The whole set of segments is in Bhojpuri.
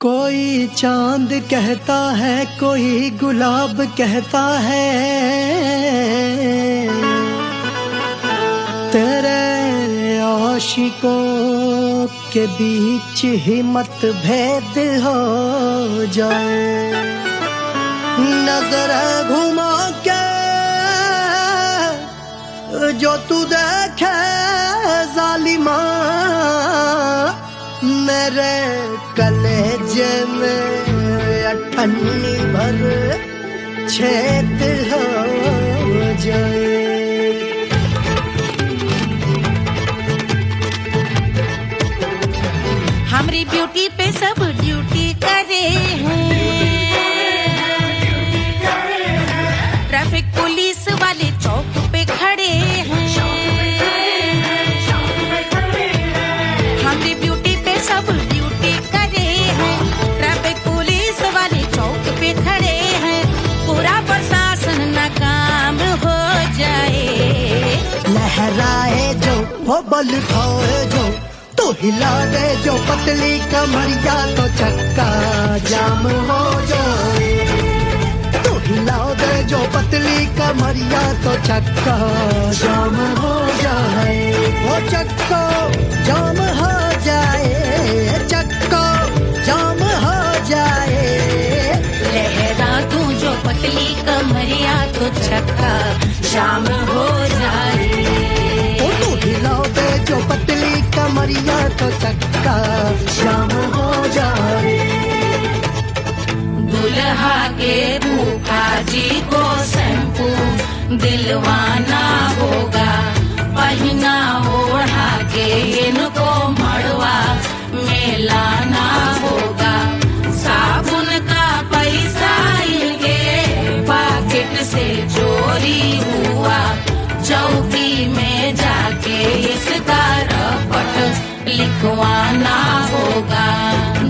कोई चांद कहता है, कोई गुलाब कहता है, तेरे आशिकों के बीच ही मतभेद हो जाए। नजर घुमा के जो तू देखे जालिमा, मेरे कलेजे में अठन्नी भर छेद हो जाए। हमारी ब्यूटी पे सब ड्यूटी करे हैं, ट्रैफिक पुलिस वाले चौक पे खड़े हैं। हमारी ब्यूटी पे सब ड्यूटी करे हैं, ट्रैफिक पुलिस वाले चौक पे खड़े हैं। पूरा प्रशासन नाकाम हो जाए। लहराए जो वो बल खाए जो, तो हिला दे जो पतली कमरिया, तो चक्का जाम हो जाए। तो हिला दे जो पतली कमरिया, तो चक्का जाम हो जाए। वो चक्का जाम हो जाए, चक्का जाम हो जाए। लहरा तू जो पतली कमरिया, तो चक्का जाम हो जाए। तो हिला दे जो पतली कमरिया, तो चक्का जाम हो जाए। दुल्हा के फूफा जी को शैम्पू दिलवाना होगा, पहना ओढ़ा के इनको मड़वा में लाना होगा। साबुन का पैसा इनके पॉकेट से चोरी हुआ, चौकी में जाके इसका रपट लिखवाना होगा।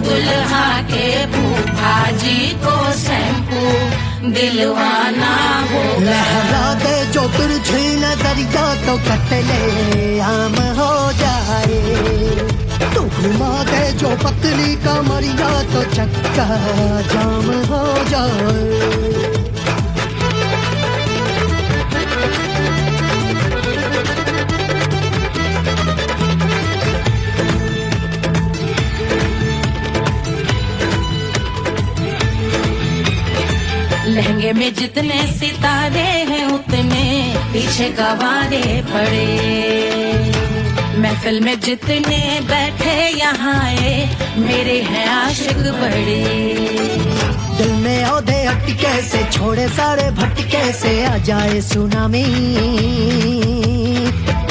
दुल्हा के फूफा जी को शैम्पू दिलवाना होगा। लहरा दे जो तिरछी नजरिया, तो कतले आम हो जाए। तू घुमा दे जो पतली कमरिया, तो चक्का जाम हो जाए। लहंगे में जितने सितारे हैं, उतने पीछे गवारे पड़े। महफिल में जितने बैठे यहाँ आए, मेरे हैं आशिक बड़े। दिल में औधे अटके से, छोड़े सारे भटके से, आ जाए सुनामी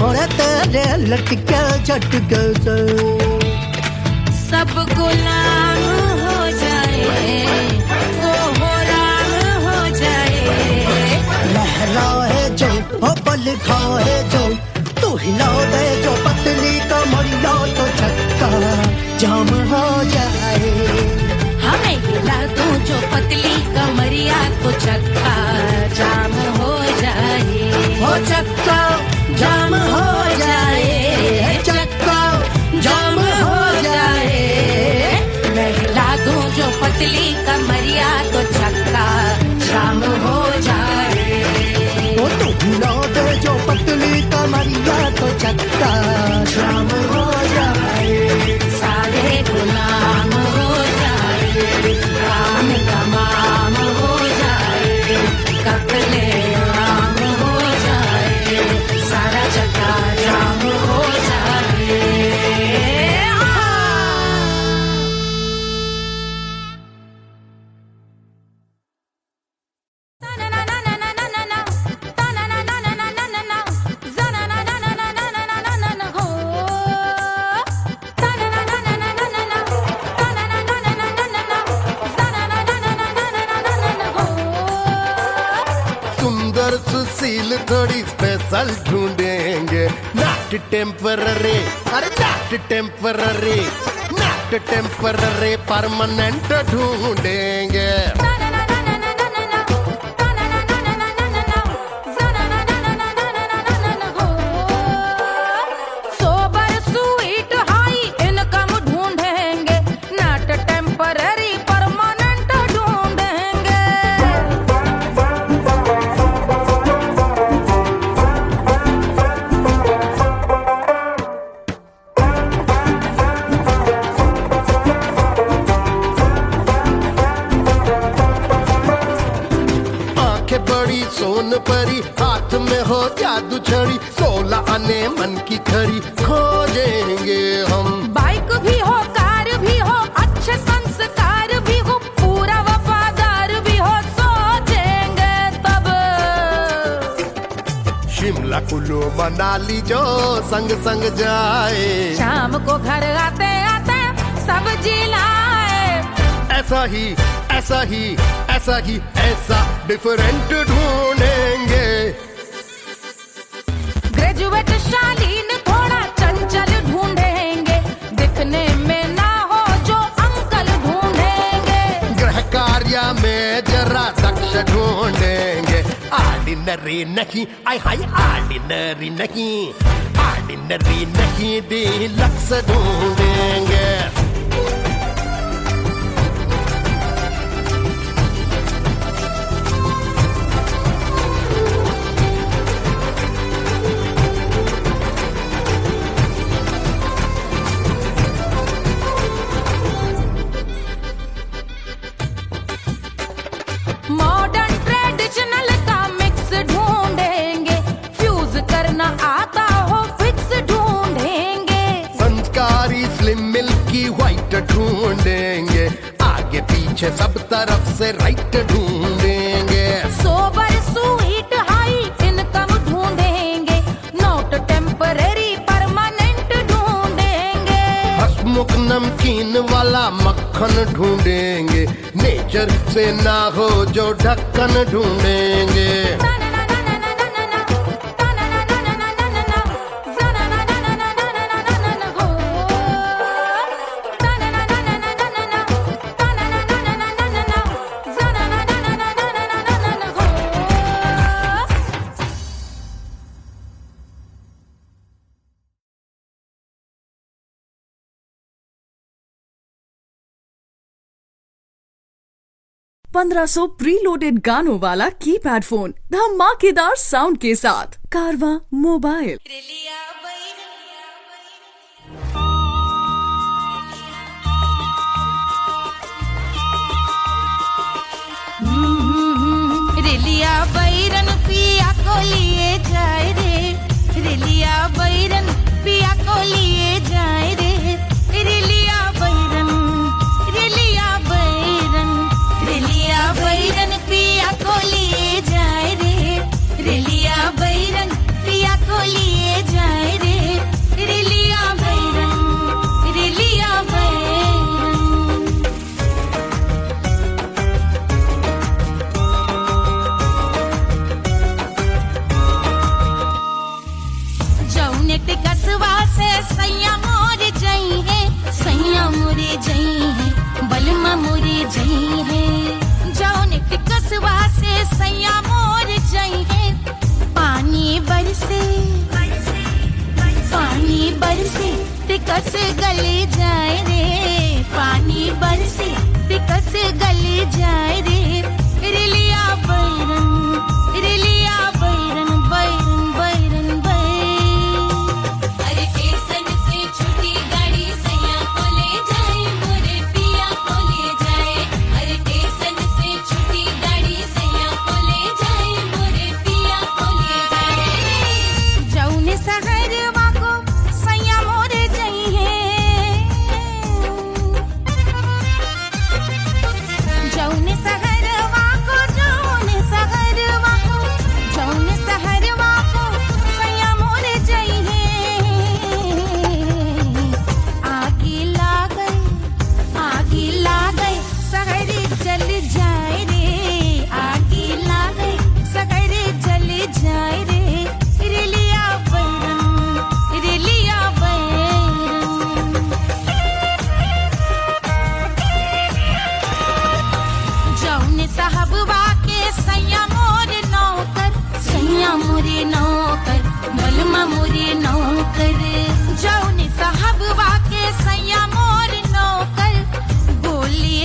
और तेरे लटके झटके से सब गुलाम हो जाए, वो हो राम हो जाए। लहराए जो वो बल खाए जो, तू हिला दे जो पतली कमरिया, तो चक्का जाम हो जाए। हमें हिला दूं जो पतली कमरिया, तो चक्का जाम हो जाए। वो चक्का जाम हो जाए, चक्का जाम हो जाए। मैं हिला दूं जो पतली कमरिया, तो चक्का जाम हो जाए। वो तू हिला दे जो पतली कमरिया, तो चक्का जाम हो जाए। सारे गुलाम हो जाए, काम तमाम हो जाए। कपले आम हो जाए, सारा चक्का जाम हो जाए। सुंदर सुशील थोड़ी स्पेशल ढूंढेंगे, नॉट टेम्पररी, अरे not temporary, not temporary, permanent ढूंढेंगे। सोबर स्वीट हाई इनकम ढूंढेंगे, नॉट टेम्पररी। टेम्पररी परमानेंट ढूंढेंगे। आंखें बड़ी सोन परी, हाथ में हो जादू छड़ी, 16 आने मन की खरी खोजेंगे हम। बाइक भी हो, कार भी हो, अच्छे संस्कार भी हो, पूरा वफादार भी हो, सोचेंगे तब। शिमला कुल्लू मनाली जो संग संग जाए, शाम को घर आते आते सब्जी लाए। ऐसा ही ऐसा ही ऐसा ही ऐसा डिफरेंट ढूंढेंगे। ग्रेजुएट शालीन थोड़ा चंचल ढूंढेंगे, दिखने में ना हो जो अंकल ढूंढेंगे। गृह कार्य में जरा दक्ष ढूंढेंगे। ऑर्डिनरी नहीं, आय हाय ऑर्डिनरी नहीं, ऑर्डिनरी नहीं डीलक्स ढूंढेंगे। मॉडर्न ट्रेडिशनल का मिक्स ढूंढेंगे, फ्यूज करना आता हो फिक्स ढूंढेंगे। संस्कारी स्लिम मिल्की व्हाइट ढूंढेंगे, आगे पीछे सब तरफ से राइट ढूंढेंगे। सोबर स्वीट हाई इनकम ढूंढेंगे, नोट टेम्पररी परमानेंट ढूंढेंगे। हसमुख नमकीन वाला मक्खन ढूंढेंगे, नेचर से ना हो जो ढक्कन ढूंढेंगे। ₹1500 प्रीलोडेड गानों वाला कीपैड फोन धमाकेदार साउंड के साथ कारवा मोबाइल। रेलिया बैरन पिया को लिए जाए रे, रेलिया बैरन पिया को लिए जाए रे। रेलिया बैरन, रेलिया बैरन, रेलिया बैरन पिया को लिए जाए रे, रेलिया बैरन पिया को लिए जाए रे। रेलिया बैरन, रेलिया बैरन। जौने टिकसवा से सैया मोर जई है, सैया मोरे जई है, बलमा मोरे जई है। जौने टिकसवा से सैया मोर जई है, पानी बरसे, पानी बरसे टिकस गले जाए रे, पानी बरसे टिकस गले जाए रे। रेलिया बैरन, रेलिया बैरन, बैरन बैरन बैरन। अरे स्टेशन से छुट्टी गाड़ी सैया को ले जाए, मोरे पिया को ले जाए। अरे स्टेशन से छुट्टी गाड़ी सैया को ले जाए, मोरे पिया को ले जाए। जौने सहरवा को सैया मोरे जई है, जौने सहरवा को, जौने सहरवा को, जौने सहरवा को सैया मोरे जई है। आगी लागई, आगी लागई सहरी जल जाए रे, आगी लागई सहरी जल जाए रे। रेलिया बैरन, रेलिया बैरन। जौने साहबवा के सैया मोरे नौकर, सैया मोरे नौकर, बलमा मोरे नौकर। जौने साहबवा के सैया मोरे नौकर, गोली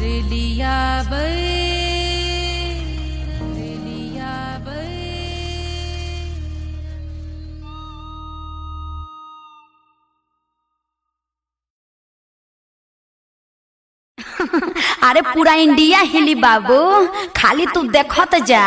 रेलिया बैर रेलिया बैर अरे पूरा इंडिया हिली बाबू, खाली तू देखत जा।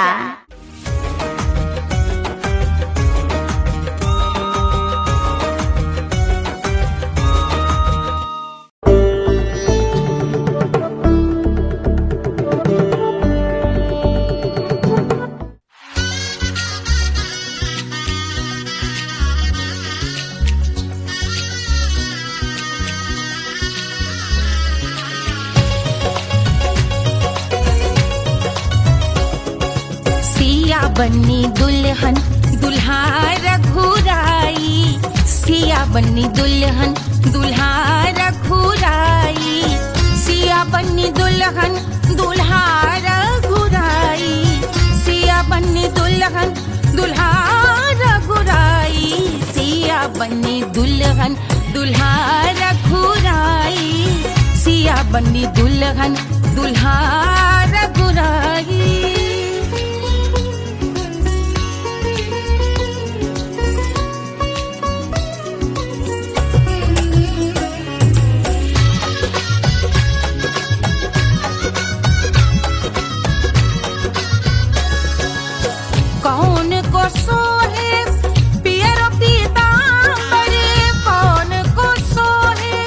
बन्नी दुल्हन दुल्हा रघुराई, सिया बन्नी दुल्हन दुल्हा रघुराई, सिया बन्नी दुल्हन दुल्हा रघुराई, सिया बन्नी दुल्हन दुल्हा रघुराई, सिया बन्नी दुल्हन दुल्हा रघुराई, सिया बन्नी दुल्हन दुल्हा रघुराई। कौन को सोहे पियरो पीतांबर, कौन को सोहे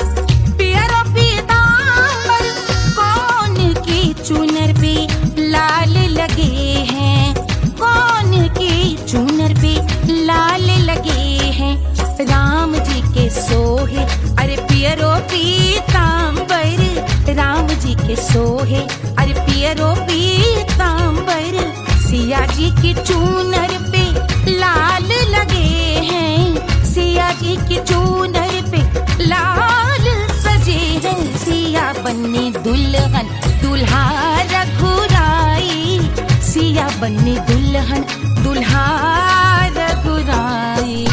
पियरो पीतांबर, कौन की चुनर पे लाल लगे हैं, कौन की चुनर पे लाल लगे हैं, राम जी के सोहे अरे पियरो पीतांबर, राम जी के सोहे अरे पियरो पीतांबर, सिया जी की चूनर पे लाल लगे हैं, सिया जी की चूनर पे लाल सजे हैं, सिया बन्नी दुल्हन दुल्हा रघुराई, सिया बन्नी दुल्हन दुल्हा रघुराई।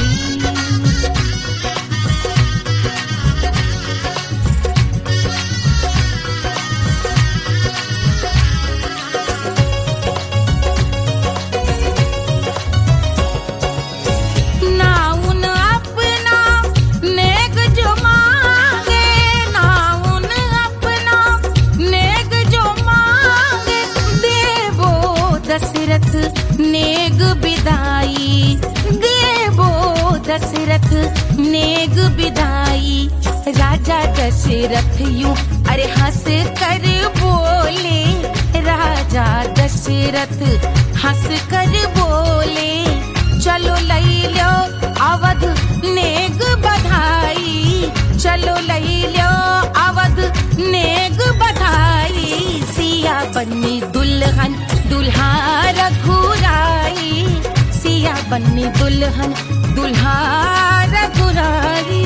नेग बिदाई देवो दशरथ नेग बिदाई, राजा दशरथ यूं अरे हंस कर बोले, राजा दशरथ हंस कर बोले, चलो लई लो अवध नेग बधाई, चलो लई लो अवध नेग बधाई, सिया बन्नी दुल्हन दुल्हा रघुराई, सिया बन्नी दुल्हन दुल्हा रघुराई।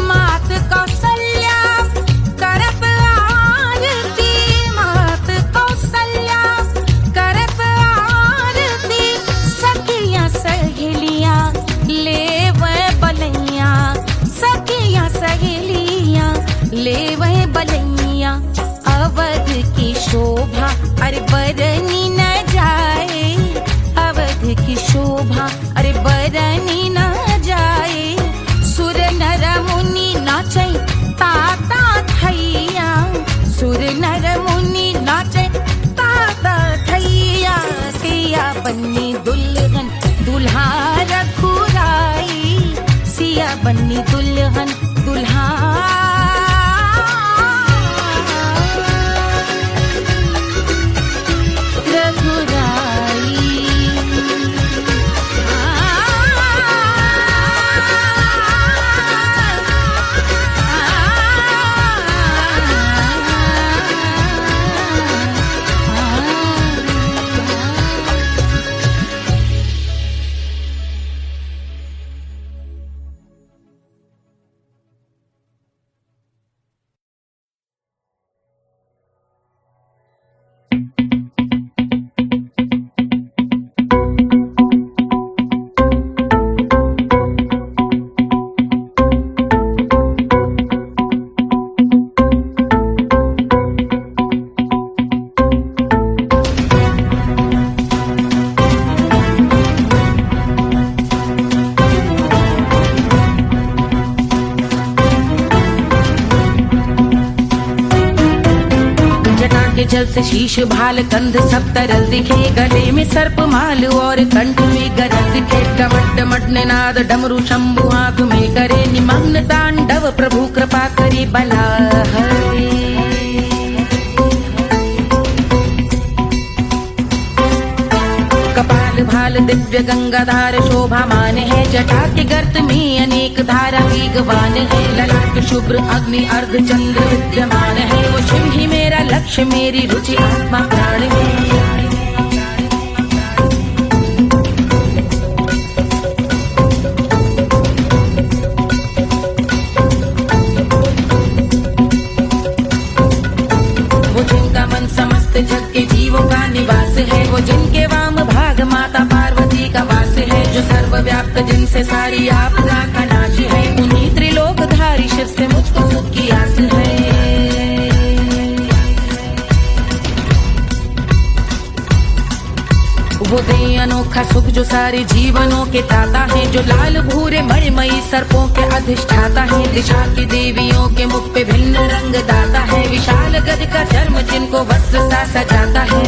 मात कौशल्या करत आरती, मात कौशल्या करत आरती, सखियां सहेलियां लेवे बलैया, सखियां सहेलियां लेवे बलैया, अवध की शोभा अरे बरनी न जाए, अवध की शोभा अरे बरनी न जाए, सुर नर मुनि नाचे ताता थैया, सुर नर मुनि नाचे ताता थैया, सिया बन्नी दुल्हन दुल्हा रघुराई, सिया बन्नी दुल्हन दुल्हा के जल से शीश भाल कंध सब तरल दिखे, गले में सर्प माल और कंठ में गरज दिखे। डमट डमट निनाद डमरू शंभु आंख में करे निमग्न तांडव, प्रभु कृपा करे बला हरे। कपाल भाल दिव्य गंगाधार शोभामान है, जटा के गर्त में अनेक धारा वेगवान है। ललाट शुभ्र अग्नि अर्ध चंद्र विद्यमान है, वो शिव ही मेरा लक्ष्य मेरी रुचि आत्मा प्राण है। वो जिनका मन समस्त जग के जीवों का निवास है, वो जिनके वाम भाग माता पार्वती का वास है। जो सर्वव्याप्त जिनसे सारी आपदा का नाश है, उन्हीं त्रिलोकधारी शिव से मुझको सुख की आस है। वो दे अनोखा सुख जो सारे जीवनों के दाता है, जो लाल भूरे मणिमयी सर्पों के अधिष्ठाता है। दिशा की देवियों के मुख पे भिन्न रंग दाता है, विशाल गज का चर्म जिनको वस्त्र सा सजाता है।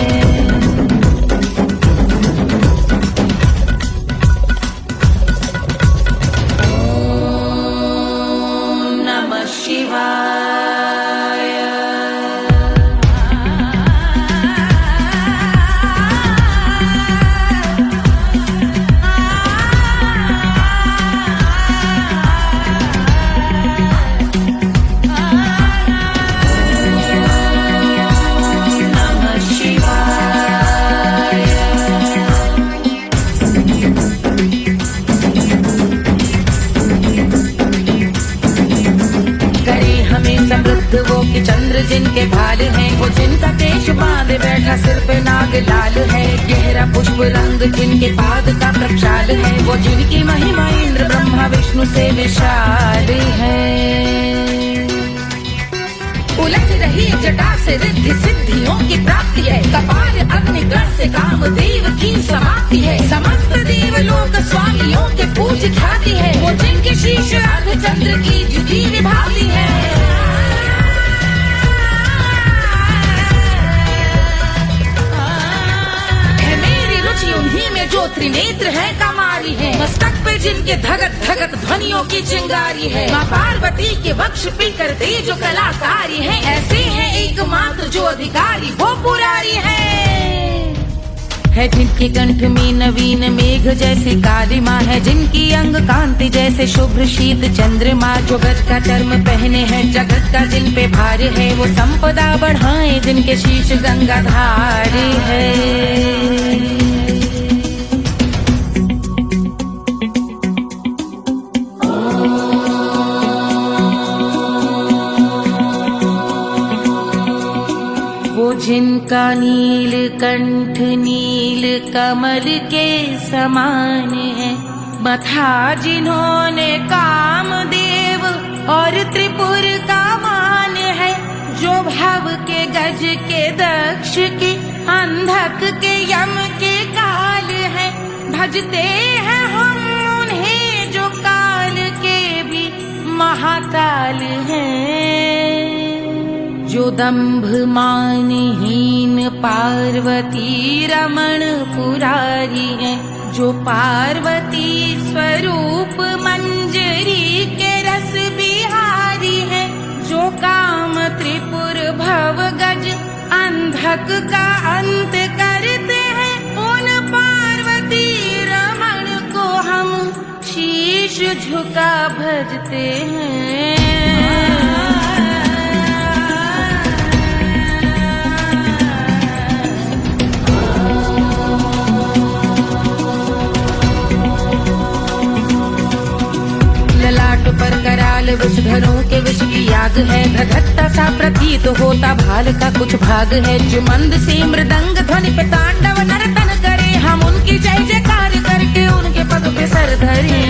वो कि चंद्र जिनके भाल हैं, वो जिनका केश बांधे बैठा सिर पे नाग लाल है। गहरा पुष्प रंग जिनके पाद का प्रक्षाल है, वो जिनकी महिमा इंद्र ब्रह्मा विष्णु से विशाल है। उलझ रही जटा से रिद्धि सिद्धियों की प्राप्ति है, कपाल अग्निगण से कामदेव की समाप्ति है। समस्त देवलोक स्वामियों के पूज ख्याति है, वो जिनके शीश अर्ध चंद्र की जुटी विभाती है। उन्हीं में जो त्रिनेत्र है कमारी है, मस्तक पे जिनके धगत धगत ध्वनियों की चिंगारी है। माँ पार्वती के वक्ष पे करते जो कलाकारी है, ऐसे हैं एकमात्र जो अधिकारी वो पुरारी है। जिनके कंठ में नवीन मेघ जैसे काली माँ है, जिनकी अंग कांति जैसे शुभ्र शीत चंद्रमा। जो गज का चर्म पहने हैं जगत का जिन पे भार है, वो संपदा बढ़ाए जिनके शीश गंगाधार है। जिनका नील कंठ नील कमल के समान है, मथा जिन्होंने कामदेव और त्रिपुर का मान है। जो भव के गज के दक्ष के अंधक के यम के काल है, भजते हैं हम उन्हें जो काल के भी महाकाल हैं। जो दंभ मानहीन पार्वती रमण पुरारी है, जो पार्वती स्वरूप मंजरी के रस बिहारी है। जो काम त्रिपुर भव गज अंधक का अंत करते हैं, उन पार्वती रमण को हम शीश झुका भजते हैं। पर कराल विषधरों के विष की याग है, धधकता सा प्रतीत होता भाल का कुछ भाग है। जो मंद से मृदंग ध्वनि पे तांडव नर्तन करे, हम उनकी जय जयकार करके उनके पद पे सर धरे।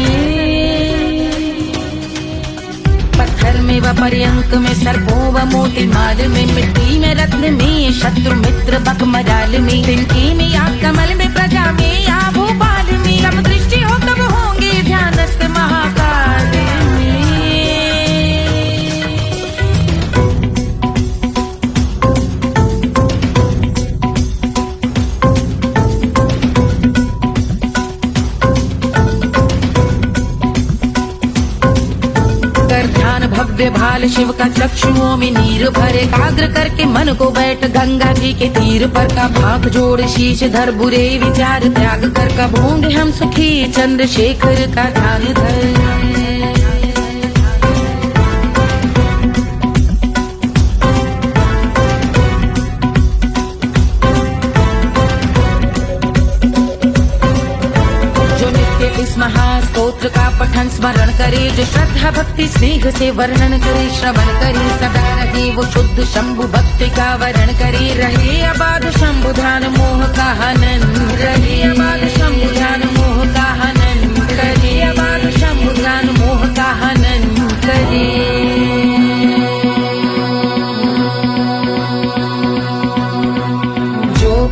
पत्थर में व पर्यंक में सर्पों व मोटी माल में, मिट्टी में रत्न में शत्रु मित्र बक मजाल में, तिनकी में या कमल में प्रजा में या भोपाल में। जब दृष्टि हो तब होंगे ध्यानस्थ महाकाल में। भव्य भाल शिव का चक्षुओं में नीर भरे, एकाग्र करके मन को बैठ गंगा जी के तीर पर का भाग जोड़ शीश धर, बुरे विचार त्याग कर का भोंग हम सुखी चंद्रशेखर का ध्यान धर। महास्तोत्र का पठन स्मरण करे, जो श्रद्धा भक्ति स्नेह से वर्णन करे, श्रवण करे सदा रहे वो शुद्ध शंभु भक्ति का वरण करे, रहे अबाध शंभु ध्यान मोह का हनन, रहे अबाध शंभु ध्यान मोह का हनन करे, अबाध शंभु ध्यान मोह का हनन करे।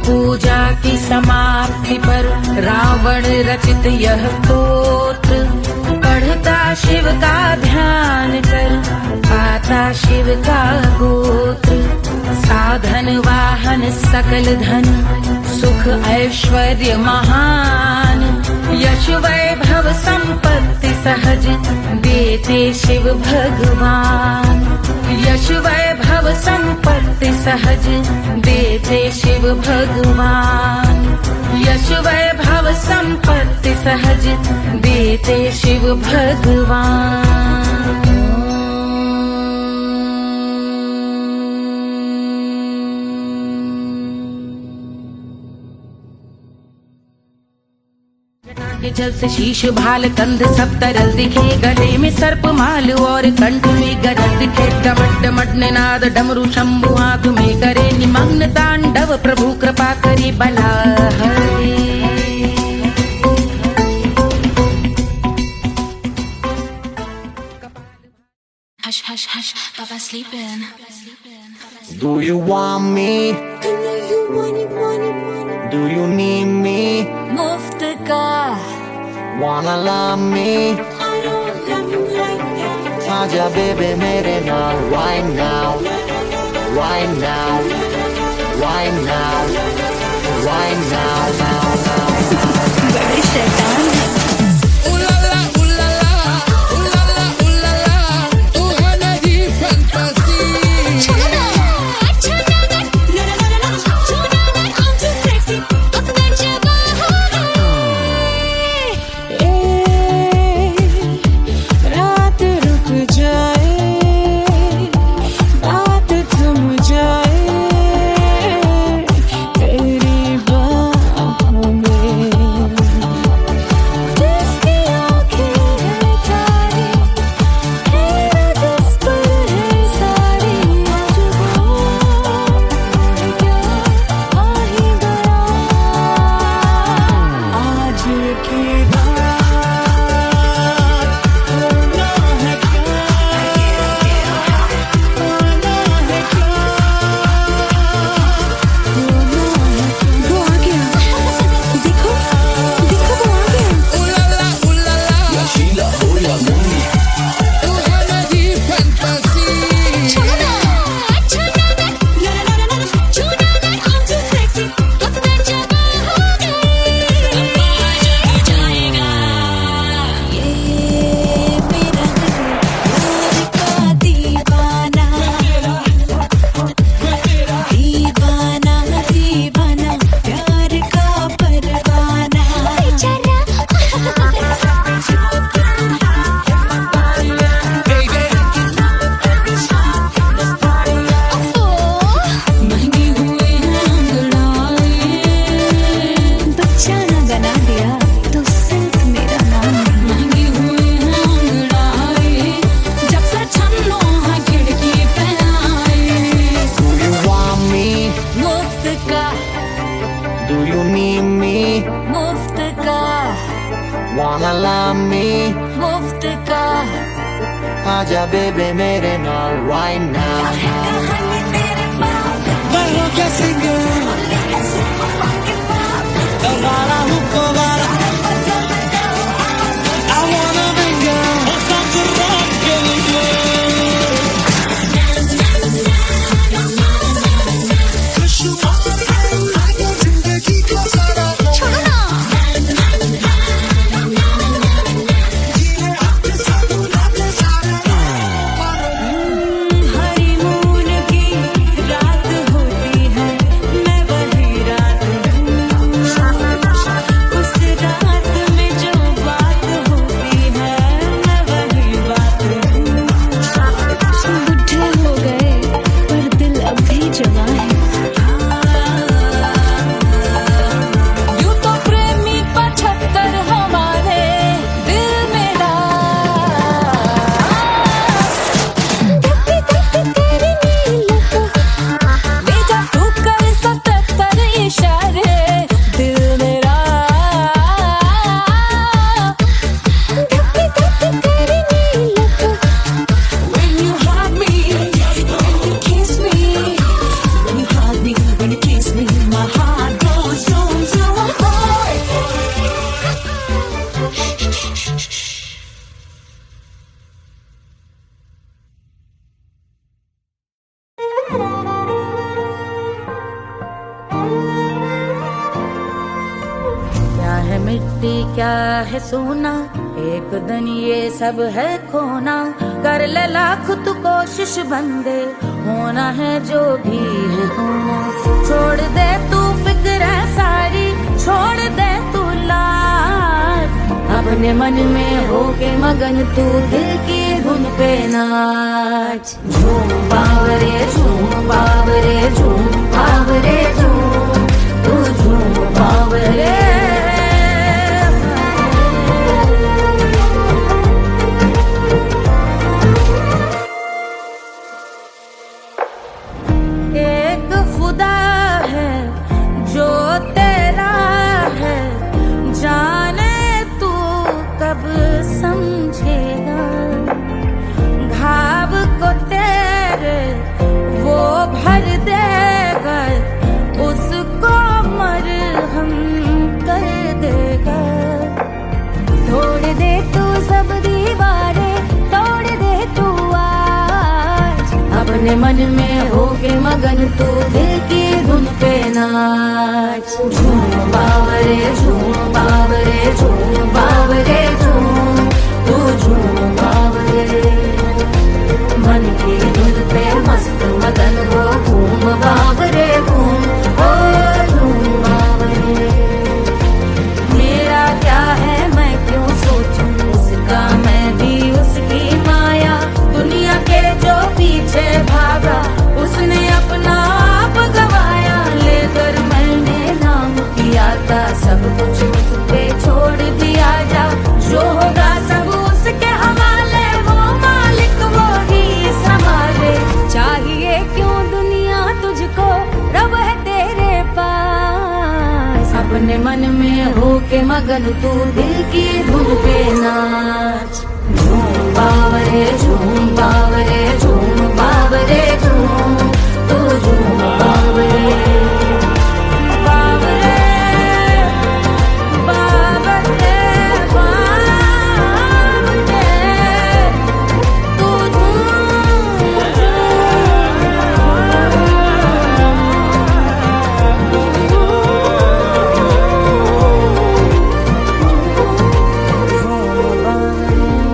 पूजा की समाप्ति पर रावण रचित यह स्तोत्र, पढ़ता शिव का ध्यान कर पाता शिव का गोत्र, साधन वाहन सकल धन सुख ऐश्वर्य महान, यश वैभव संपत्ति सहज देते शिव भगवान, यश वैभव संपत्ति सहज देते शिव भगवान, यश वैभव संपत्ति सहज देते शिव भगवान। के जल से शीश भाल कंध सब तरल दिखे, गले में सर्प माल और कंठ में गरज दिखे, डमट डमट निनाद डमरू शंभु हाथ में करे, निमग्न तांडव प्रभु कृपा करे बला हरे। Hush, hush, hush, Baba sleeping. Do you want me? Do you need me? मुफ्त का Wanna love me? आजा baby मेरे नाल right now, right now, right now, right now, now, now, now. बड़े शैतान है। Wanna love me? मुफ्त का आजा बेबे मेरे नाल right now. Barro que singer, Elvira Hukovara. I wanna bring girl, I'm such a rock girl. मिट्टी क्या है सोना, एक दिन ये सब है खोना। कर ले लाख तू कोशिश बंदे, होना है जो भी है होना। छोड़ दे तू फिक्र सारी, छोड़ दे तू लाज, अपने मन में होके मगन तू दिल की धुन पे नाच। झूम बावरे झूम बावरे झूम बावरे झूम, तू झूम बावरे। एक खुदा है जो तेरा है, जाने तू कब समझेगा। घाव को तेरे वो भर देगा, उसको मरहम कर देगा। तोड़ दे तू सब दीवारें, तोड़ दे तू आज, अपने मन में होके मगन तू दिल की धुन पे नाच। झूम बावरे झूम बावरे झूम बावरे झूम, तू झूम बावरे। मन की धुन पे मस्त मगन हो, घूम बावरे घूम, ओ झूम बावरे। मेरा क्या है मैं क्यों सोचूं, उसका मैं भी उसकी माया। दुनिया के जो पीछे भागा, उसने अपना आप गवाया। लेकर मैंने नाम किया था, सब कुछ उस पे छोड़ दिया जा। जो होगा सब उसके हवाले, वो मालिक वो ही संभाले। चाहिए क्यों दुनिया तुझको, रब है तेरे पास। अपने मन में होके मगन तू दिल की धुन पे नाच। झूम बावरे झूम बावरे झूम बावरे झूम, तू झूम बावरे। बावरे बावरे बावरे, तू बावरे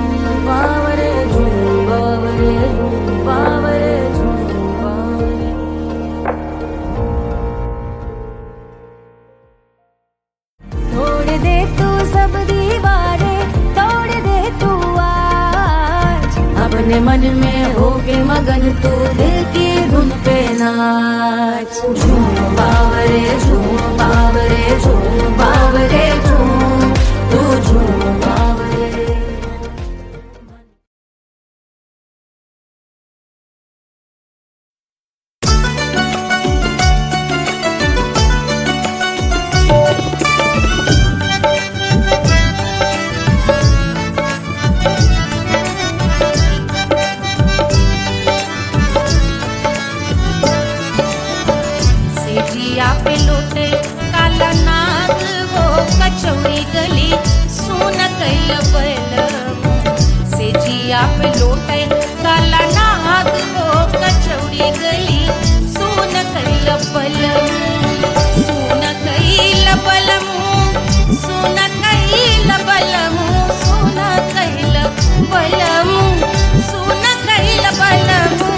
झूम बावरे झूम बावरे झूम बावरे। तोड़ दे तू सब दीवारें, तोड़ दे तू आज, अपने मन में होके मगन तू दिल की धुन पे नाच। झूम बावरे झूम बावरे झूम बावरे झूम, तू झूम बावरे। सेजिया पे लोटे काला नाग, वो कचौड़ी गली सुन कैल बलमु। सेजिया पे लोटे काला नाग, वो कचौड़ी गली सुन कैल बलमु। सुन कैल बलमु, सुन कैल बलमु, सुन कैल बलमु, सुन कैल बलमु।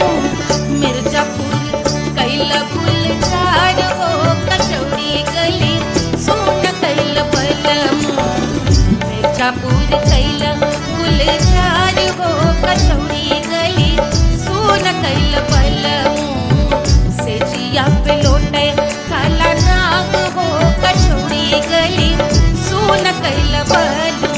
मिर्जापुर कैल गुलजार हो, कचौड़ी गली सुन कैल बलमु। मिर्जापुर कैल गुलजार हो, कचौड़ी गली सुन कैल बलमु। सेजिया पे लोटे काला नाग हो, कचौड़ी गली सुन कैल बलमु।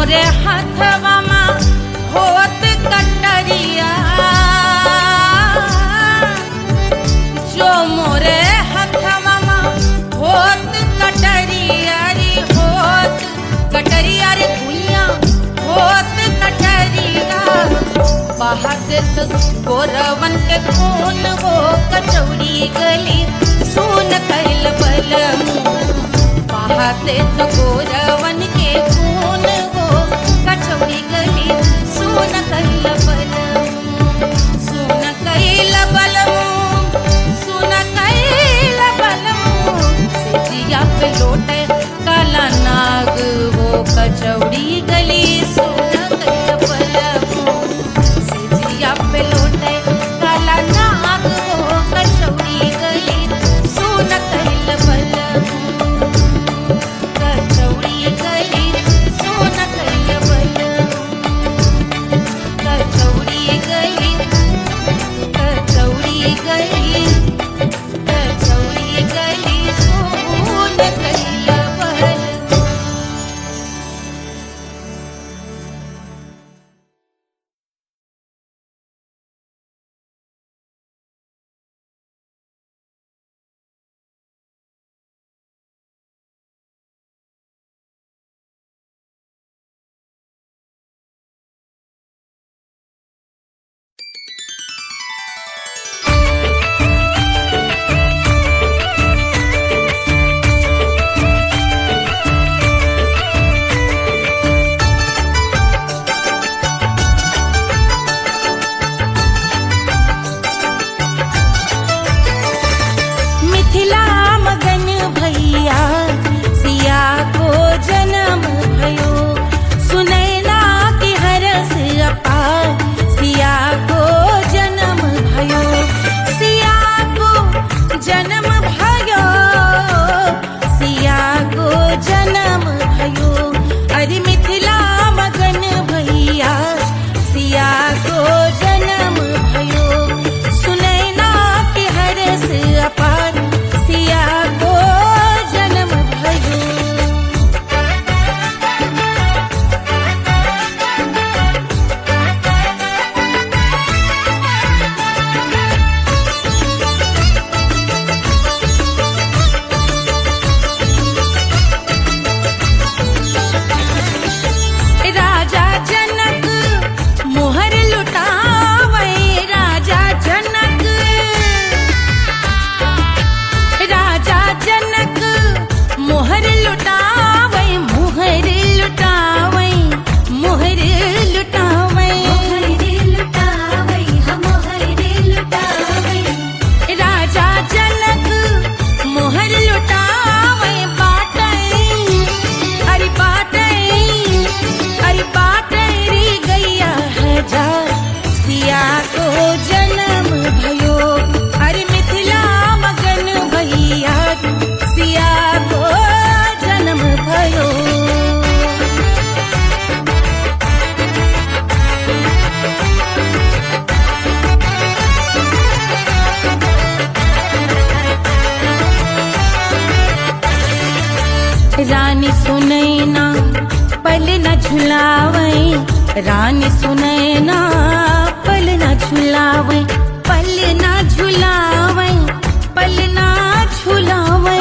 मोरे हाथवा मा होत कटरिया, जो मोरे हाथवा मा होत कटरिया रे, होत कटरिया रे भुइया होत कटरिया। बहाते तो गोरवन के खून हो कचौड़ी गली सोन कैल बलमू। बहाते तो गोरवन के खून हो कचौड़ी गली सोन कैल बलमू। सोन कैल बलमू, सोन कैल बलमू। सिजिया पे लोटे काला नाग हो कचौड़ी गली सोन कैल बलमू। सिजिया पे लोटे काला नाग हो कचौड़ी गली सोन कैल बलमू। कचौड़ी गली सोन कैल बलमू। कचौड़ी गली, कचौड़ी गली, कचौड़ी गली सोन कैल बलमू। मिथिला मगन भैया सिया को जन्म भयो, सुनैना की हरस अपार सिया को जन्म भयो। सिया को जन्म भयो, सिया को जन्म भयो। अरे मिथिला मगन भैया सिया को जन्म भयो, सुनैना की हरस अपार सिया को जन्म भयो। राजा जनक मोहर लुटावे, राजा जनक, राजा जनक मोहर लुटावे, मोहर लुटावे, मोहर लुटावे, राजा जनक मोहर लुटावे। बाटे अरे बाटे, अरे बाटे रे गैया हजार सिया को जन्म भयो। अरे मिथिला मगन भैया सिया को जन्म भयो। रानी सुनैना पल न झुलावे, रानी सुनैना पल न झुलावे, पल न झुलावे, पल न झुलावे,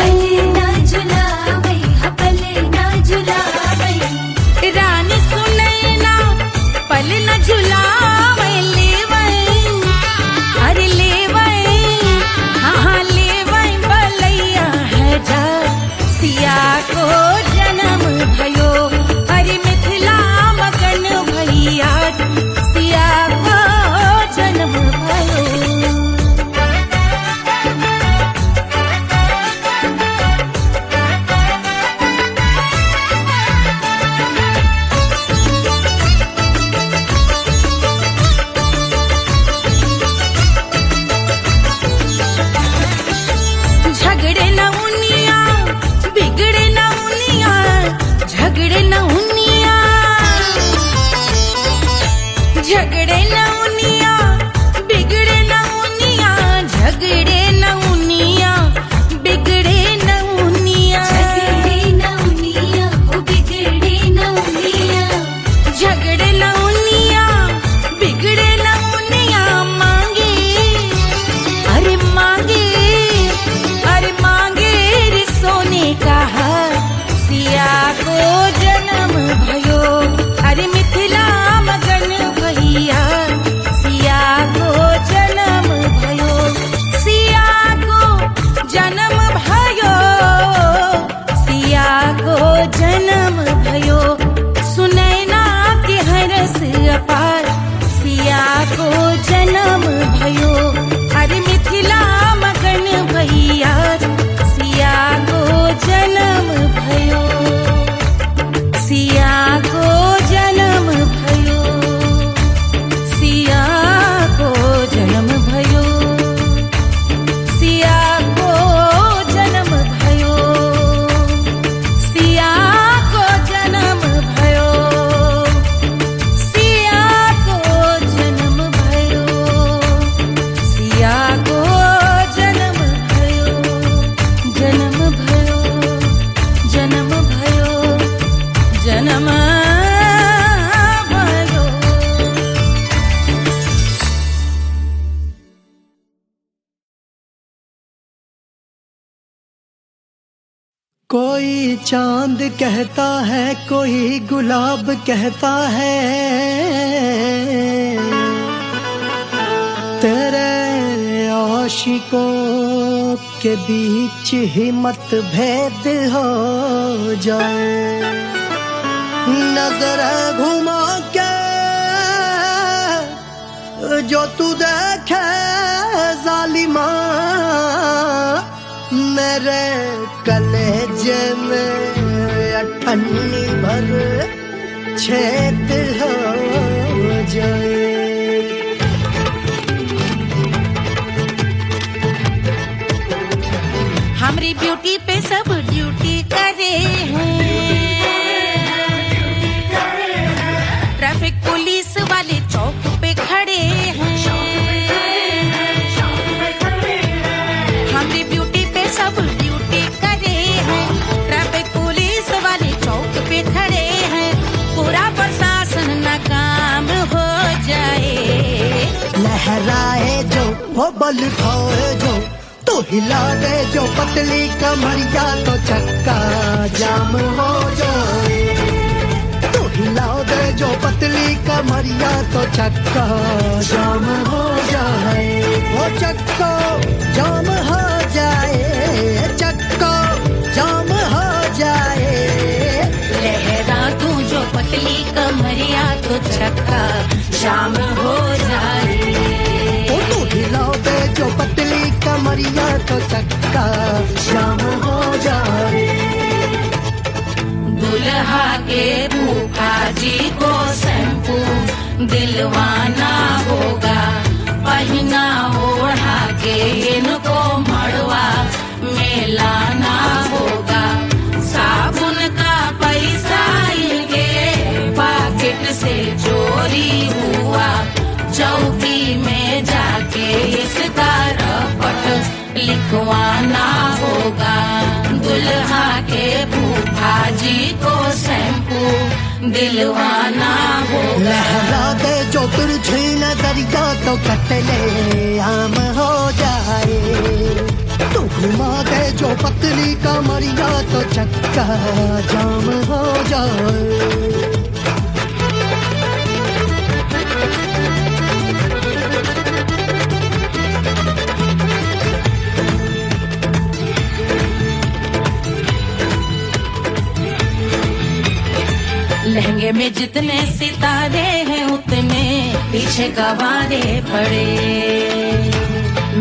पल न झुलावे। रानी सुनैना पल न झुलावे, लेवे अरे लेवे, हाँ लेवे बलैया है जा सिया को जन्म भयो। अरे मिथिला मगन भैया सिया को जन्म भयो। कोई चांद कहता है, कोई गुलाब कहता है, तेरे आशिकों के बीच ही मतभेद हो जाए। नजर घुमा के जो तू देखे जालिमा, मेरे कलेजे में अठन्नी भर छेद हो जाए। हमारी ब्यूटी पे सब ड्यूटी करे हैं, ट्रैफिक पुलिस वाले चौक पे खड़े हैं। हमारी ब्यूटी पे सब ड्यूटी करे हैं, ट्रैफिक पुलिस वाले चौक पे खड़े हैं। पूरा प्रशासन नाकाम हो जाए। लहराए जो वो बल खाए जो, तो हिला दे जो पतली कमरिया, तो चक्का जाम हो जाए। तो हिला दे जो पतली कमरिया, तो चक्का जाम हो जाए। वो चक्का जाम हो जाए, चक्का जाम हो जाए। लहरा तू जो पतली कमरिया, तो चक्का जाम हो जाए। तो हिला दे जो पतली कमरिया, तो चक्का जाम हो जाए। दुल्हा के फूफा जी को शैम्पू दिलवाना होगा, पहना ओढ़ा के इनको मड़वा में लाना होगा। साबुन का पैसा इनके पॉकेट से चोरी हुआ, चौकी में जाके इसका रपट लिखवाना होगा। दुल्हा के फूफा जी को शैम्पू दिलवाना होगा। लहरा दे जो तिरछी नजरिया, तो कतले आम हो जाए। तू घुमा दे जो पतली कमरिया, तो चक्का जाम हो जाए। लहंगे में जितने सितारे हैं, उतने पीछे गवारे पड़े।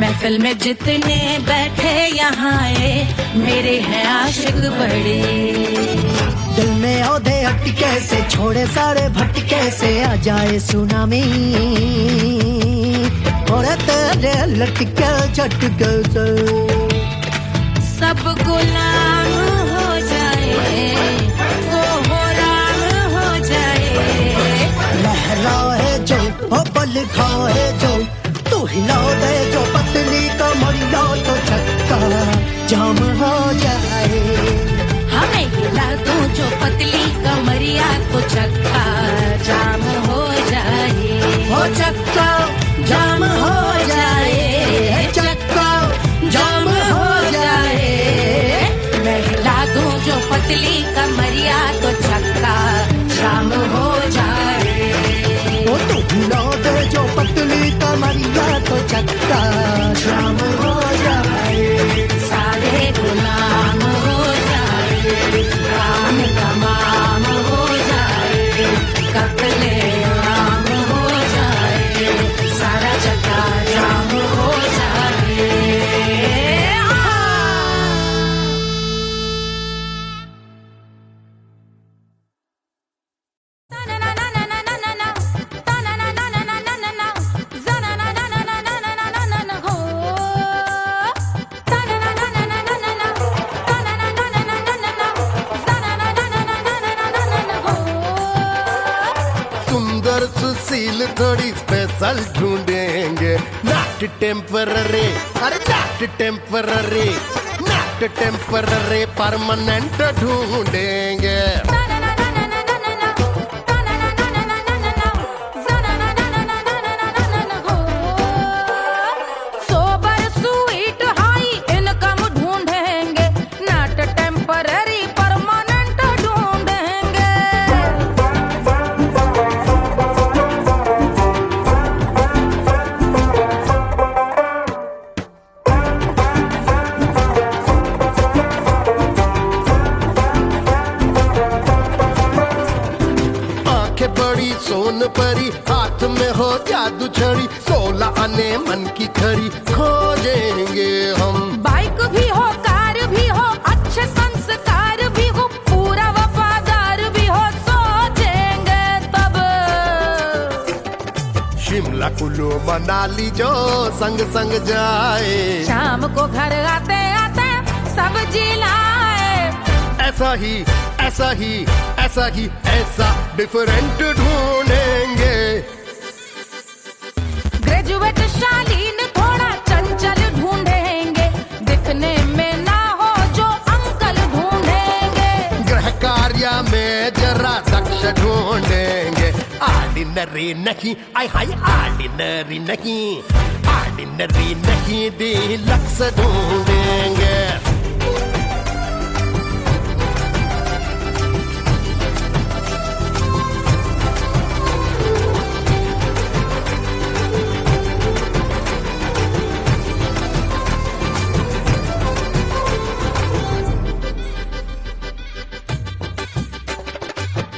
महफिल में जितने बैठे यहाँ आए, मेरे हैं आशिक बड़े। दिल में औधे अटके से, छोड़े सारे भटके से, आ जाए सुनामी और तेरे लटके झटके से सब गुलाम हो जाए, वो राम हो जाए। लहराए जो ओ बल खाए जो, तू हिला दे जो पतली कमरिया, तो चक्का जाम हो जाए। हमें हिला दो जो पतली कमरिया, तो चक्का जाम हो जाए। ओ चक्का जाम हो जाए, चक्का जाम हो जाए। मैं हिला दूं जो पतली कमरिया, तो चक्का जाम हो जाए। ओ तू हिला दे जो पतली कमरिया, तो चक्का जाम हो जाए। सारे गुलाम हो जाए, काम तमाम हो जाए। कत्ले आम हो जाए, सारा चक्का जाम हो जाए। सुंदर सुशील थोड़ी स्पेशल ढूंढेंगे, नॉट टेम्पररी, अरे not temporary, not temporary, permanent ढूंढेंगे। सोबर स्वीट हाई इनकम ढूंढेंगे, नॉट टेम्पररी बड़ी सोन परी, हाथ में हो जादू छड़ी, 16 आने मन की खरी खोजेंगे हम। बाइक भी हो, कार भी हो, अच्छे संस्कार भी हो, पूरा वफादार भी हो, सोचेंगे तब। शिमला कुल्लू मनाली जो संग संग जाए, शाम को घर आते आते सब्जी लाए। ऐसा ही ऐसा ही ऐसा ही ऐसा डिफरेंट ढूंढेंगे। ग्रेजुएट शालीन थोड़ा चंचल ढूंढेंगे, दिखने में ना हो जो अंकल ढूंढेंगे। गृह कार्य में जरा दक्ष ढूंढेंगे। ऑर्डिनरी नहीं, आय हाय ऑर्डिनरी नहीं, ऑर्डिनरी नहीं डीलक्स ढूंढेंगे।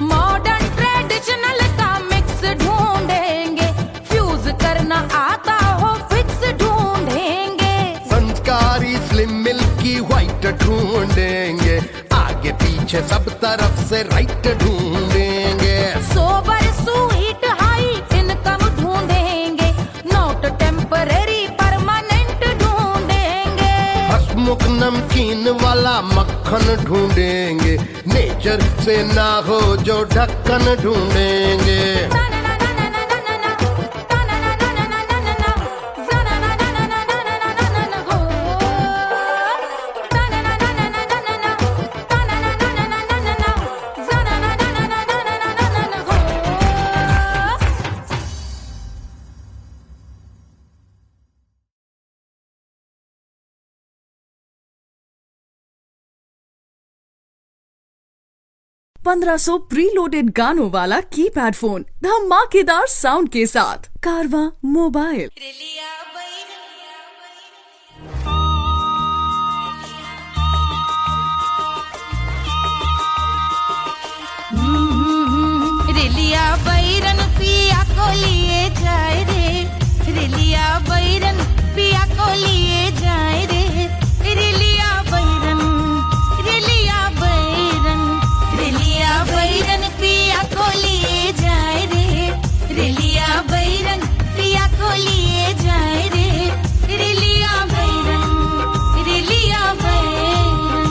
मॉडर्न ट्रेडिशनल का मिक्स ढूंढेंगे, फ्यूज करना आता हो फिक्स ढूंढेंगे। संस्कारी स्लिम मिल्की व्हाइट ढूंढेंगे, आगे पीछे सब तरफ से राइट ढूंढेंगे। सोबर स्वीट हाई इनकम ढूंढेंगे, नोट टेम्परेरी परमानेंट ढूंढेंगे। हंसमुख नमकीन वाला मक्खन ढूंढेंगे, नेचर से ना हो जो ढक्कन ढूंढेंगे। ₹1500 प्रीलोडेड गानों वाला कीपैड फोन धमाकेदार साउंड के साथ कारवा मोबाइल। रिलिया बैरन पिया को लिए जाए रे, रिलिया बैरन पिया को लिए जाए रे। रिलिया बैरन, रिलिया बैरन, रिलिया बैरन पिया को लिए जाए रे, रिलिया बैरन पिया को लिए जाए रे। रिलिया बैरन, रिलिया बैरन।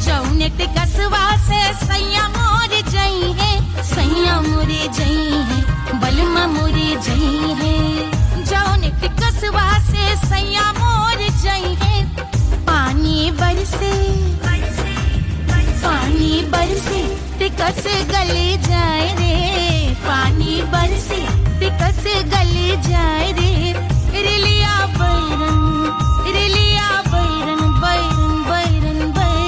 जौने टिकसवा से सैया मोर जई है, सैया मोरे जई है, बलमा मोरे जई है। जौने टिकसवा से सैया मोर जई है, पानी बरसे, पानी बरसे टिकस गले जाए रे, पानी बरसे टिकस गले जाए रे। रिलिया बैरन, रिलिया बैरन, बैरन बैरन बैरन।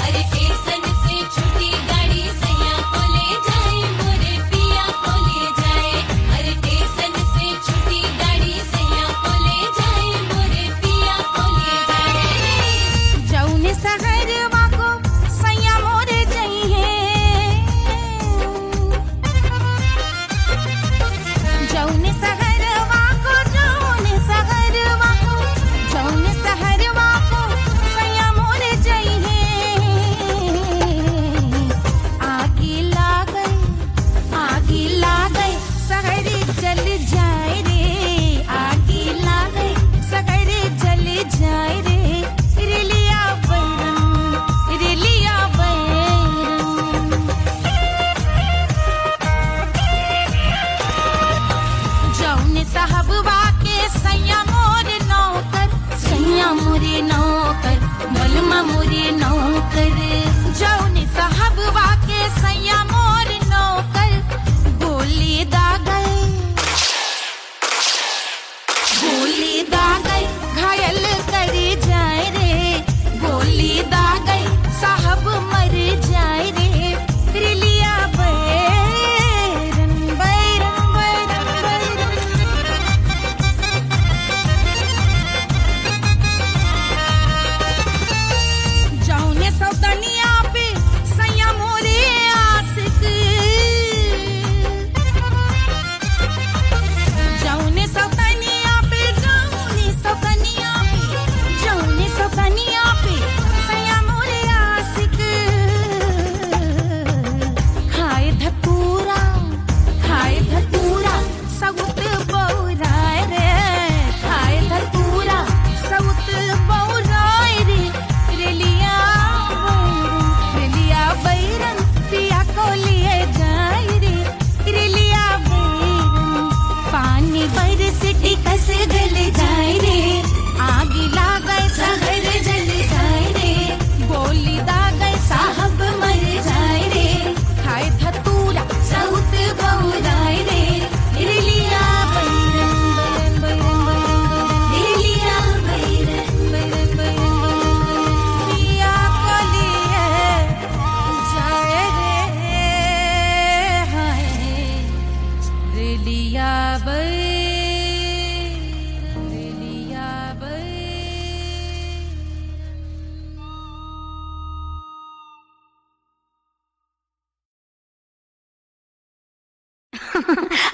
अरे स्टेशन से छुट्टी गाड़ी सैया को ले जाए, मोरे पिया को ले जाए। अरे स्टेशन से छुट्टी गाड़ी सैया को ले जाए, मोरे पिया को ले जाए। जौने सहरवा को सैया मोरे जई है, जौने सहर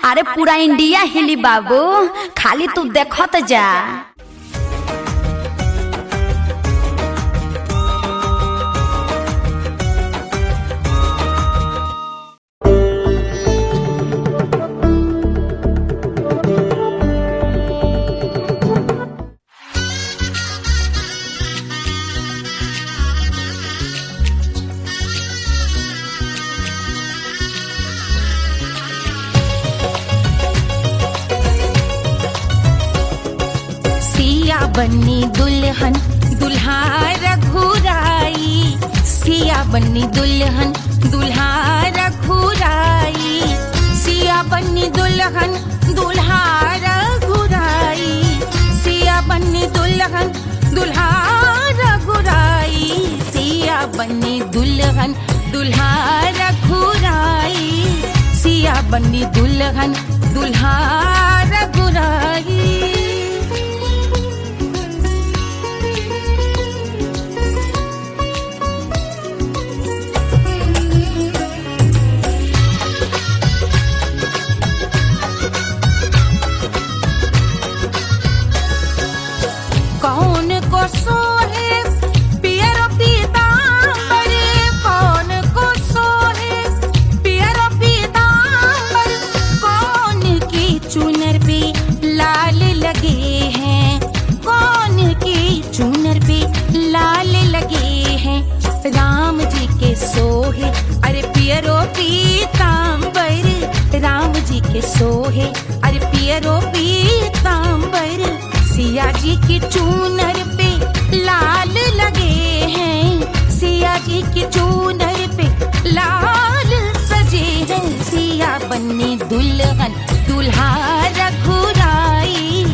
अरे पूरा इंडिया हिली बाबू, खाली तू देखत जा। बन्नी दुल्हन दुल्हा रघुराई, सिया बन्नी दुल्हन दुल्हा रघुराई, सिया बन्नी दुल्हन दुल्हा रघुराई, सिया बन्नी दुल्हन दुल्हा रघुराई, सिया बन्नी दुल्हन दुल्हा रघुराई, सिया बन्नी दुल्हन दुल्हा रघुराई। कौन को सोहे पियरो पीतांबर, कौन को सोहे पियरो पीतांबर, कौन की चुनर पे लाल लगे हैं, कौन की चुनर पे लाल लगे हैं, राम जी के सोहे अरे पियरो पीतांबर, राम जी के सोहे अरे पियरो पीतांबर, सिया जी की चूनर पे लाल लगे हैं, सिया जी की चूनर पे लाल सजे हैं, सिया बन्नी दुल्हन दुल्हा रघुराई,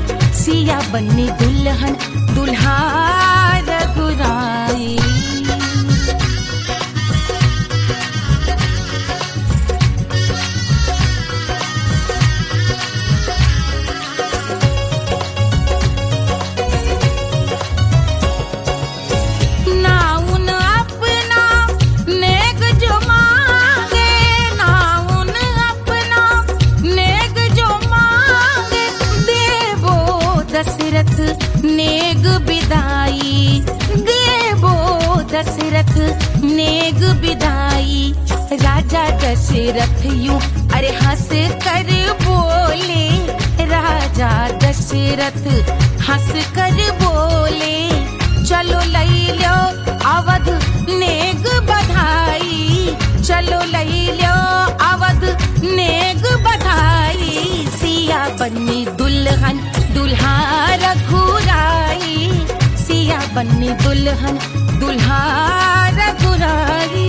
सिया बन्नी दुल्हन दुल्हा रघुराई। दशरथ नेग विदाई, देवो दशरथ नेग विदाई, राजा दशरथ यूं अरे हंस कर बोले, राजा दशरथ हंस कर बोले, चलो लई लो अवध नेग बधाई, चलो लई लो अवध नेग बधाई, सिया बन्नी दुल्हन दुल्हा रघुराई, सिया बन्नी दुल्हन दुल्हा रघुराई।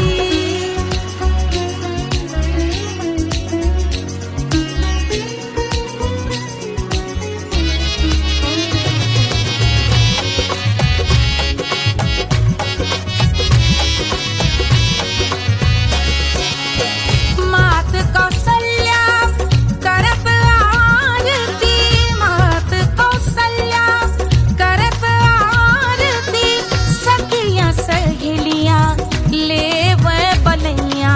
मात कौशल्या करत आरती, मात कौशल्या करत आरती, सखियां सहेलियां लेवे बलैया,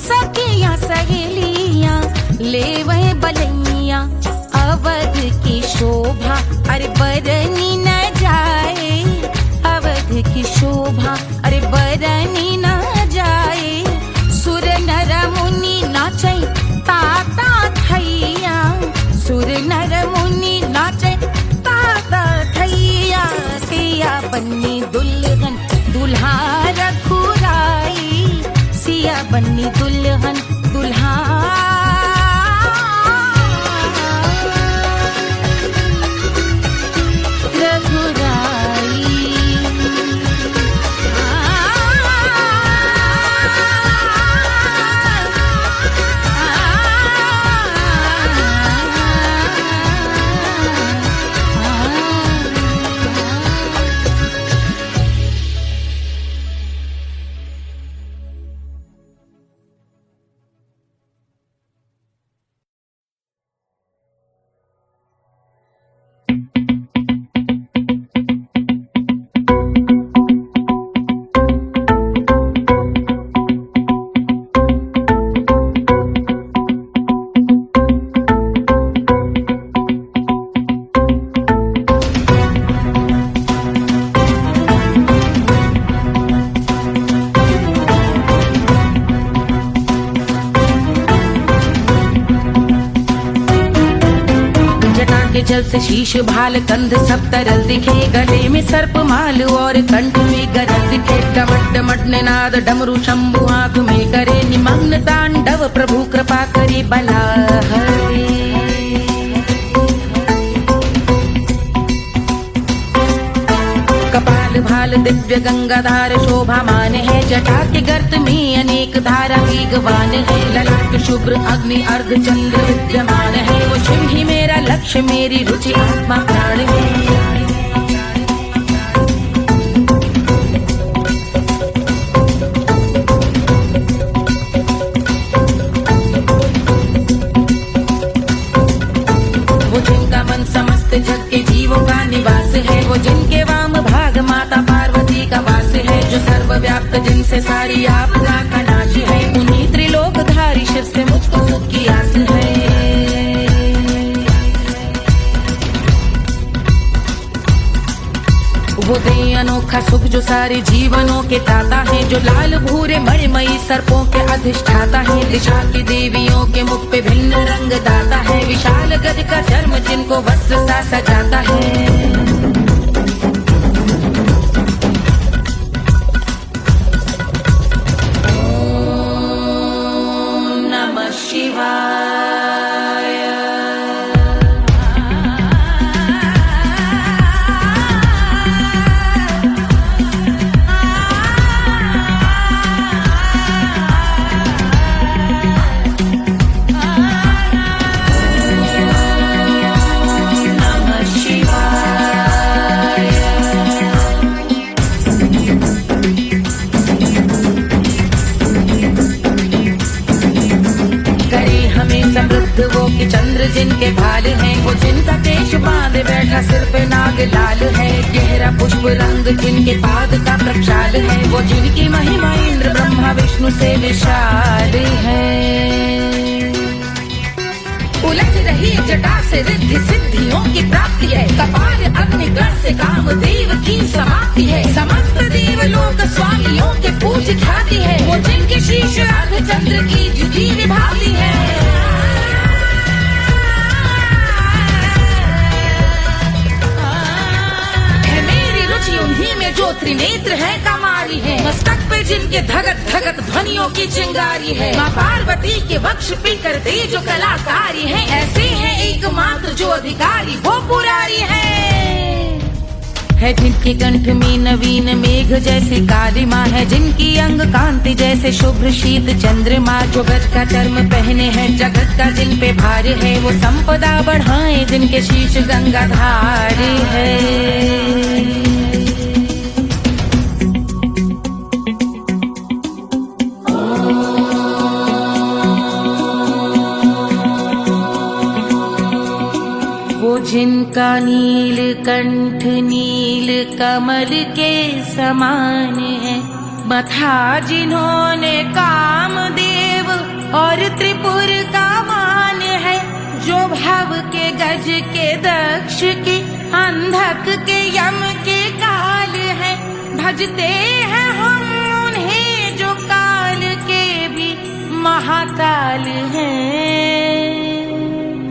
सखियां सहेलियां लेवे बलैया, अवध की शोभा अरे बरनी न जाए, अवध की शोभा अरे बरनी न जाए, सुर नर मुनि नाचे ताता थैया, सुर नर मुनि नाचे ताता थैया, सिया बन्नी दुल्हन दुल्हा रघुराई, सिया बन्नी दुल्हन दुल्हा जल से शीश भाल कंध सब तरल दिखे, गले में सर्प माल और कंठ में गरल दिखे। डमट डमट निनाद डमरू शंभु आंख में करे निमग्न तांडव, प्रभु कृपा करे बला हरे। कपाल भाल दिव्य गंगाधार शोभामान है, जटा के गर्त में अनेक धारा वेगवान है। ललाट शुभ्र अग्नि अर्ध चंद्र विद्यमान है, वो शिव ही मेरा लक्ष्य मेरी रुचि आत्मा प्राण है। वो जिनका मन समस्त जग के जीवों का निवास है, वो जिनके वाम भाग माता पार्वती का वास है। जो सर्वव्याप्त जिनसे सारी आपदा का नाश है, उन्हीं त्रिलोकधारी शिव से मुझको सुख की आस है। वो दे अनोखा सुख जो सारे जीवनों के दाता है, जो लाल भूरे मणिमयी सर्पों के अधिष्ठाता है। दिशा की देवियों के मुख पे भिन्न रंग दाता है, विशाल गज का चर्म जिनको वस्त्र सा सजाता है। ओम नमः शिवाय। समृद्ध वो कि चंद्र जिनके भाल हैं, वो जिनका केश बांधे बैठा सिर पे नाग लाल है। गहरा पुष्प रंग जिनके पाद का प्रक्षाल है, वो जिनकी महिमा इंद्र ब्रह्मा विष्णु से विशाल है। उलझ रही जटा से रिद्धि सिद्धियों की प्राप्ति है, कपाल अग्निगण से कामदेव की समाप्ति है। समस्त देवलोक स्वामियों के पूज ख्याति है, वो जिनके शीश अर्ध चंद्र की द्युति विभाती है। उन्हीं में जो त्रिनेत्र है कमारी है, मस्तक पे जिनके धगत धगत ध्वनियों की चिंगारी है। माँ पार्वती के वक्ष पे करते जो कलाकारी है, ऐसे है एकमात्र जो अधिकारी वो पुरारी है। जिनके कंठ में नवीन मेघ जैसे काली माँ है, जिनकी अंग कांति जैसे शुभ्र शीत चंद्रमा। जो गज का चर्म पहने हैं जगत का जिन पे भार है, वो संपदा बढ़ाए जिनके शीश गंगाधार है। जिनका नील कंठ नील कमल के समान है, मथा जिन्होंने कामदेव और त्रिपुर का मान है। जो भव के गज के दक्ष के अंधक के यम के काल है, भजते हैं हम उन्हें जो काल के भी महाकाल हैं।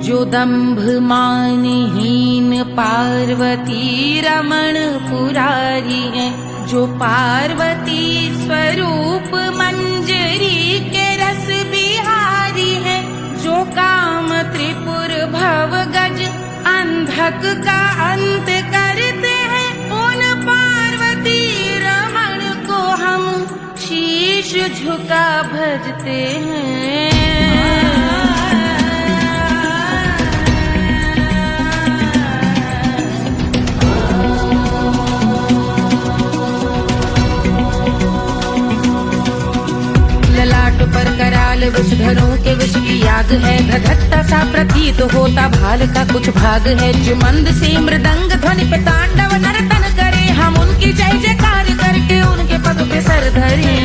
जो दंभ मानहीन पार्वती रमण पुरारी है, जो पार्वती स्वरूप मंजरी के रस बिहारी है। जो काम त्रिपुर भव गज अंधक का अंत करते हैं, उन पार्वती रमण को हम शीश झुका भजते हैं। पर कराल विषधरों के विष की याद है, धधकता सा प्रतीत होता भाल का कुछ भाग है। जो मंद से मृदंग ध्वनि पे तांडव नर्तन करे, हम उनकी जय जयकार करके उनके पद पे सर धरे।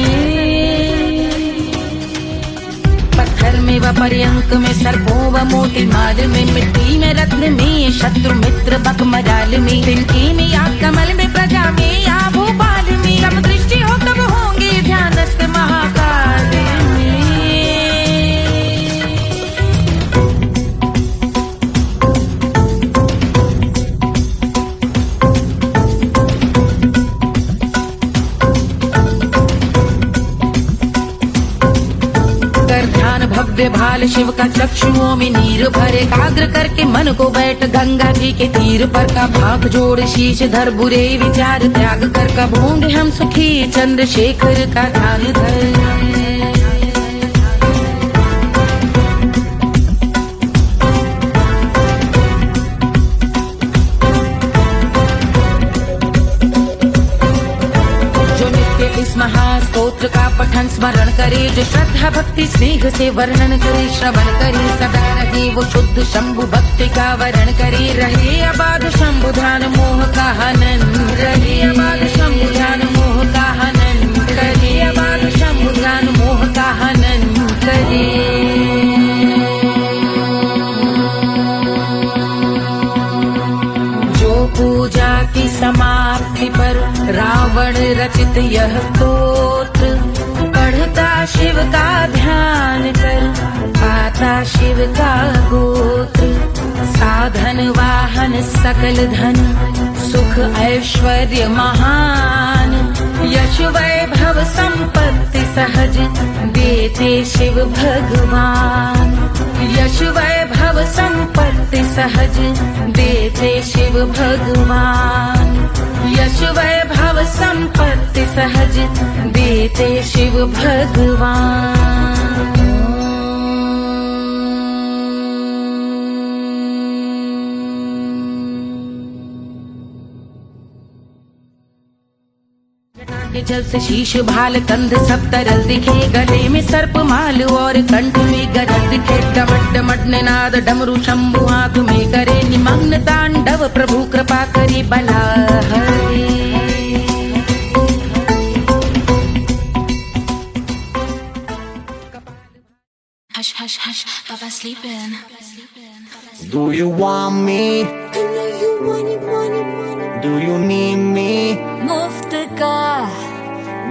पत्थर में व पर्यंक में सर्पों व मोती माल में, मिट्टी में रत्न में शत्रु मित्र बक मजाल में, तिनके में या कमल में प्रजा में या भोपाल में। जब दृष्टि हो तब होंगे ध्यानस्थ महाकाल में। दिव्य भाल शिव का चक्षुओं में नीर भरे एकाग्र करके मन को बैठ गंगा जी के तीर पर का भाग जोड़ शीश धर बुरे विचार त्याग कर का भोंग हम सुखी चंद्रशेखर का ध्यान धर। इस महास्तोत्र का पठन स्मरण करे जो श्रद्धा भक्ति स्नेह से वर्णन करे श्रवण करे सदा रहे वो शुद्ध शंभु भक्ति का वर्ण करे रहे अबाध शंभु ध्यान मोह का हनन रहे अबाध शंभु ध्यान मोह का हनन करे अबाध शंभु ध्यान मोह का हनन करे। पूजा की समाप्ति पर रावण रचित यह स्तोत्र पढ़ता शिव का ध्यान कर पाता शिव का गोत्र साधन वाहन सकल धन सुख ऐश्वर्य महान यश वैभव संपत्ति सहज देते शिव भगवान यश वैभव संपत्ति सहज देते शिव भगवान यश वैभव संपत्ति सहज देते शिव भगवान। के जल से शीश भाल कंध सब तरल दिखे गले में सर्प माल और कंठ में गरज दिखे डमट डमट निनाद डमरू शंभु आंख में करे निमग्न तांडव प्रभु कृपा करे बला हरे। Hush hush hush, Baba sleeping. Do you want me? I know you want it. Do you need me? मुफ्त का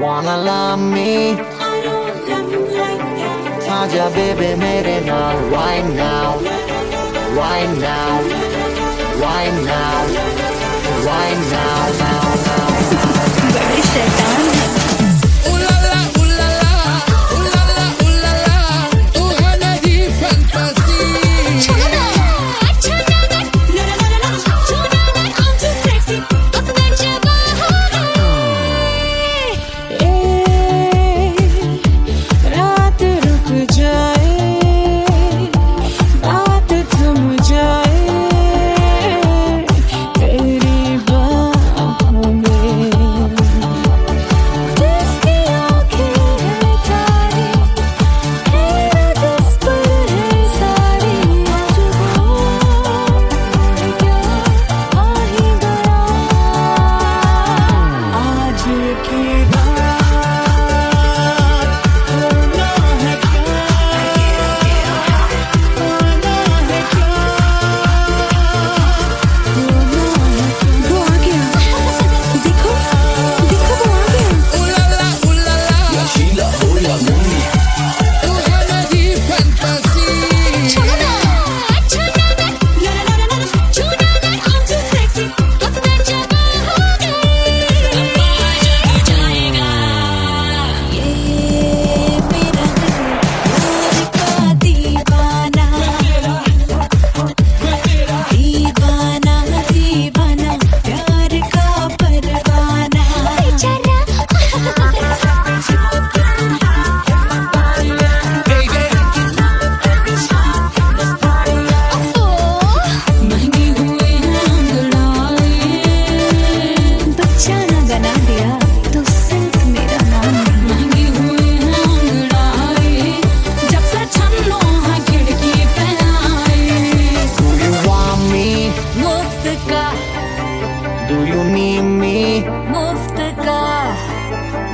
Wanna love me? I don't love you like that. आजा बेबे मेरे नाल right now, right now, right now, right now, now, now. बड़े शैतान है।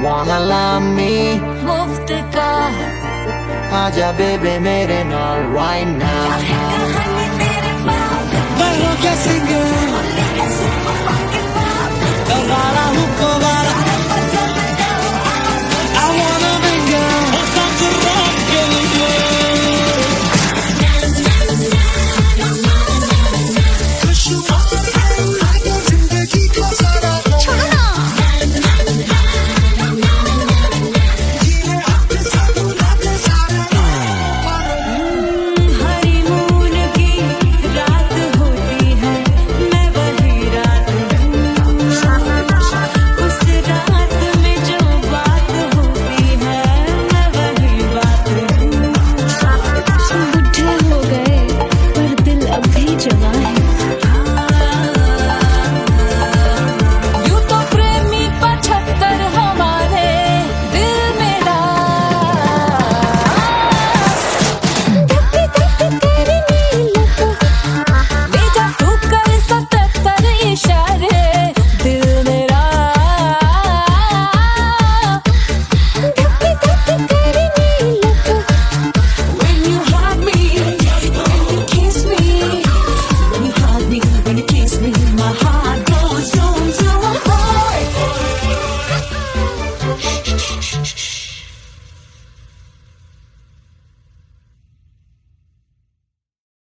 Wanna love me? मुफ्त का आजा बेबे मेरे नाल right now. मैं हो क्या सिंगर